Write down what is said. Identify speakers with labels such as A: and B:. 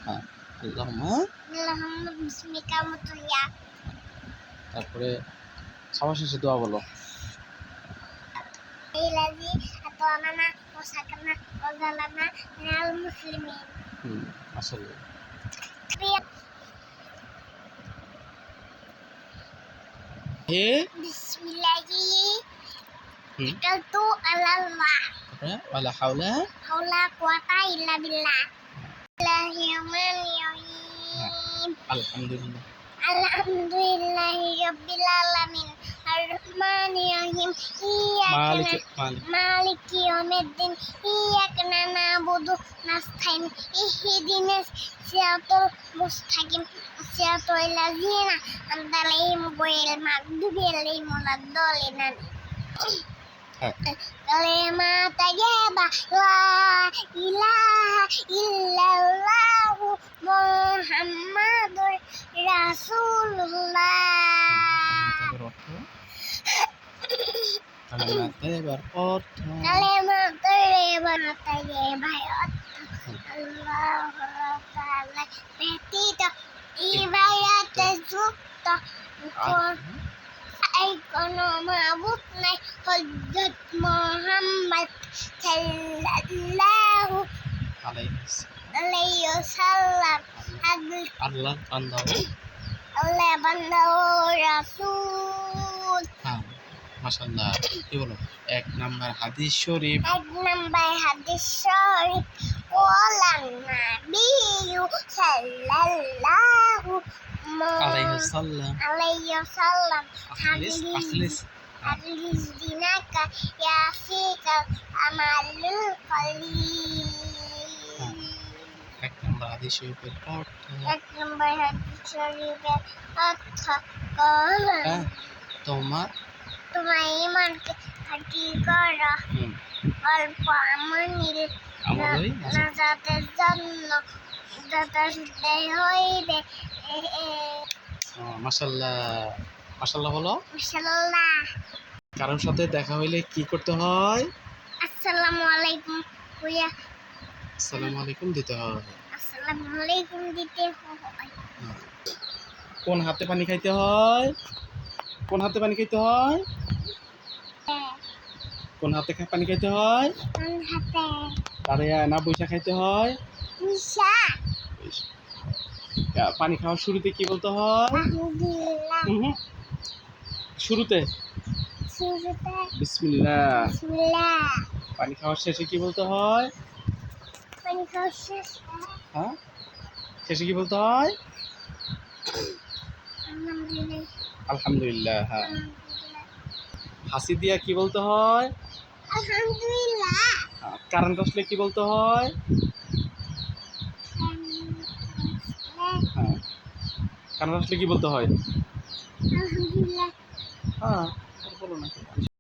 A: হ্যাঁ আল্লাহুম্মা
B: আল্লাহুম্মা বিসমিকা আমতুয়া।
A: তারপরে খাওয়া শেষে দোয়া বলো।
B: ইলাজি আতওয়ানা ওয়া সাকানা ওয়া জালানা মিনাল মুসলিমিন।
A: মাশাআল্লাহ। হে
B: বিসমিল্লাহি তাওয়াক্কালতু আলাল্লাহ
A: ওয়ালা হাওলা
B: হাওলা কুওয়াতা ইল্লা বিল্লাহ। বিসমিল্লাহির
A: আলহামদুলিল্লাহ
B: আলহামদুলিল্লাহি রাব্বিল আলামিন আর-রাহমানির রাহিম মালিকি ইয়াউমিদ্দিন ইয়াকা না'বুদু ওয়া নাস্তাইন ইহদিনাস সিরাতাল মুস্তাকিম সিরাতাল লাযিনা আন'আমতা আলাইহিম গায়রিল মাগদুবি আলাইহিম ওয়ালাদ-দাল্লিন। কালেমা তাইয়্যিবা লা ইলাহা ইল্লাল্লাহু মুহাম্মাদুর রাসূলুল্লাহ।
A: কালেমা তাইয়্যিবার অর্থ
B: আল্লাহু তাআলা ব্যতীত ইবাদতে যুক্ত কোনো মাবুদ নাই। হযরত মুহাম্মদ সাল্লাল্লাহু আলাইহি ওয়াসাল্লাম
A: আল্লাহর
B: বান্দা ও রাসূল।
A: মাশাআল্লাহ। কি বলো? এক নাম্বার হাদিস শরীফ
B: ওয়ালান নাবিয়্যু সাল্লাল্লাহু
A: আলাইহি ওয়াসাল্লাম
B: আখলিস দিনাকা ইয়াফিকা আমালুল কলিল।
A: এক নাম্বার হাদিস শরীফের অর্থ তোমার
B: ইমানকে খাঁটি করো, অল্প আমলেই নাজাতের জন্য যথেষ্ট হইবে।
A: মাশাআল্লাহ মাশাআল্লাহ বলো।
B: মাশাআল্লাহ।
A: কারোর সাথে দেখা হইলে কি করতে হয়?
B: আসসালামু আলাইকুম কইয়া
A: আসসালামু আলাইকুম দিতে হয়।
B: আসসালামু আলাইকুম দিতে হয়।
A: কোন হাতে পানি খাইতে হয়? কোন হাতে পানি খাইতে হয়? কোন হাতে পানি খাইতে হয়?
B: কোন হাতে?
A: দাঁড়িয়ে না বইসা খাইতে হয়?
B: বইসা।
A: পানি খাওয়ার শুরুতে কি বলতে হয়?
B: আলহামদুলিল্লাহ।
A: শুরুতে বিসমিল্লাহ। পানি খাওয়ার শেষে কি বলতে হয়?
B: পানি খাওয়ার শেষে
A: হ্যাঁ শেষে কি বলতে হয়? আলহামদুলিল্লাহ। হ্যাঁ হাসি দিয়া কি বলতে হয়?
B: আলহামদুলিল্লাহ।
A: কারেন্ট আসলে কি বলতে হয়? হ্যাঁ কারেন্ট আসলে কি বলতে হয়?
B: আলহামদুলিল্লাহ।
A: হ্যাঁ বলো না।